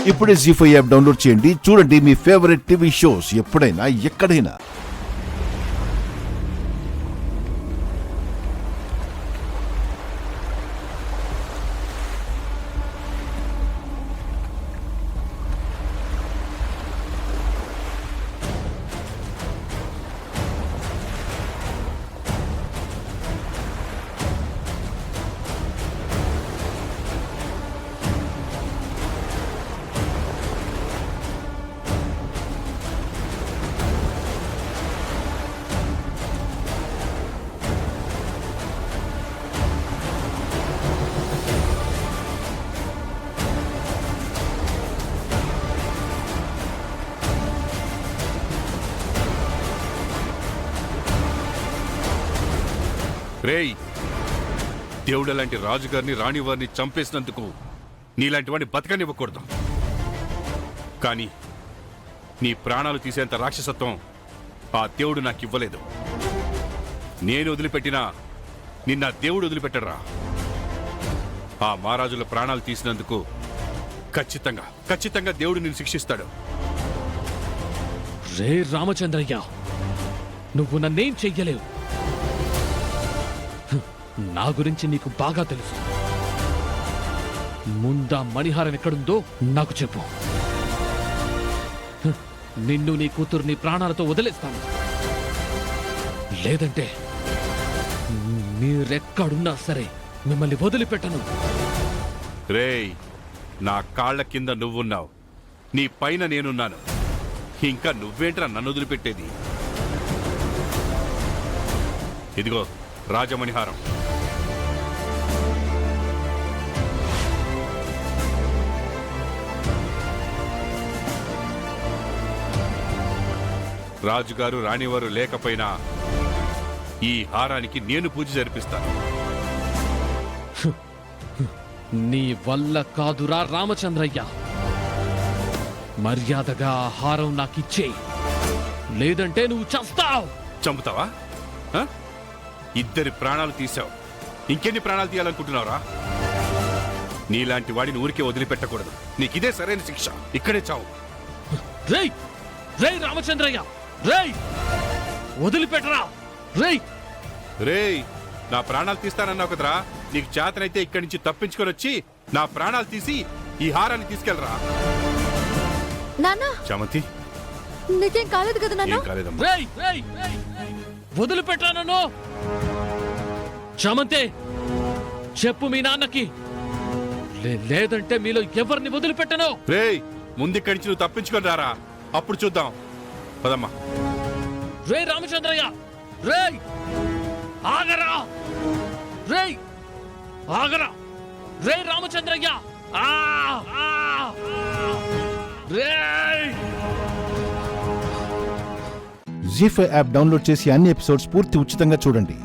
ఇప్పుడే జీ5 app download చేయండి. చూడండి మీ ఫేవరెట్ టీవీ షోస్ ఎప్పుడైనా ఎక్కడైనా. రేయ్, దేవుడు లాంటి రాజుగారిని రాణివారిని చంపేసినందుకు నీలాంటి వాడిని బతకనివ్వకూడదు. కానీ నీ ప్రాణాలు తీసేంత రాక్షసత్వం ఆ దేవుడు నాకు ఇవ్వలేదు. నేను వదిలిపెట్టినా నిన్న దేవుడు వదిలిపెట్టరా. ఆ మహారాజుల ప్రాణాలు తీసినందుకు ఖచ్చితంగా దేవుడు నిన్ను శిక్షిస్తాడు. రే రామచంద్రయ్య, నువ్వు నన్నేం చెయ్యలేవు. నా గురించి నీకు బాగా తెలుసు. ముందా మణిహారం ఎక్కడుందో నాకు చెప్పు. నిన్ను నీ కూతుర్ని ప్రాణాలతో వదిలేస్తాను. లేదంటే మీరెక్కడున్నా సరే మిమ్మల్ని వదిలిపెట్టను. రేయ్, నా కాళ్ల కింద నువ్వున్నావు, నీ పైన నేనున్నాను. ఇంకా నువ్వేంట్రా నన్ను వదిలిపెట్టేది? ఇదిగో రాజమణిహారం. రాజుగారు రాణివారు లేకపోయినా ఈ హారానికి నేను పూజ జరిపిస్తాను. నీ వల్ల కాదురా రామచంద్రయ్య. మర్యాదగా ఆ హారం నాకిచ్చే, లేదంటే నువ్వు చస్తావు. చంపుతావా? ఇద్దరి ప్రాణాలు తీశావు, ఇంకెన్ని ప్రాణాలు తీయాలనుకుంటున్నావురా? నీలాంటి వాడిని ఊరికే వదిలిపెట్టకూడదు. నీకిదే సరైన శిక్ష. ఇక్కడే చావు. రేయ్ రేయ్ రామచంద్రయ్య, రేయ్ వదిలిపెట్టరా. రేయ్ రేయ్, నా ప్రాణాలు తీస్తానన్నావు కదరా. నీకు చేతనైతే ఇక్కడి నుంచి తప్పించుకొని వచ్చి నా ప్రాణాలు తీసి ఈ హారాన్ని తీసుకెళ్ళరా. నాన్నా, చామంతి, నీకేం కాలేదు కదా నాన్న? ఏం కాలేదమ్మా. రేయ్ రేయ్ రేయ్ వదిలిపెట్టరా నన్ను. చామంతి, చెప్పు మీ నాన్నకి, లేదంటే మీలో ఎవరిని వదిలిపెట్టను. రేయ్, ముందిక్కడి నుంచి నువ్వు తప్పించుకొని రారా, అప్పుడు చూద్దాం. పదమ్మా. రే రామచంద్రయ్య, రేయ్ ఆగరా. రేయ్ ఆగరా. రే రామచంద్రయ్య, రేయ్. జీ5 యాప్ డౌన్లోడ్ చేసి అన్ని ఎపిసోడ్స్ పూర్తి ఉచితంగా చూడండి.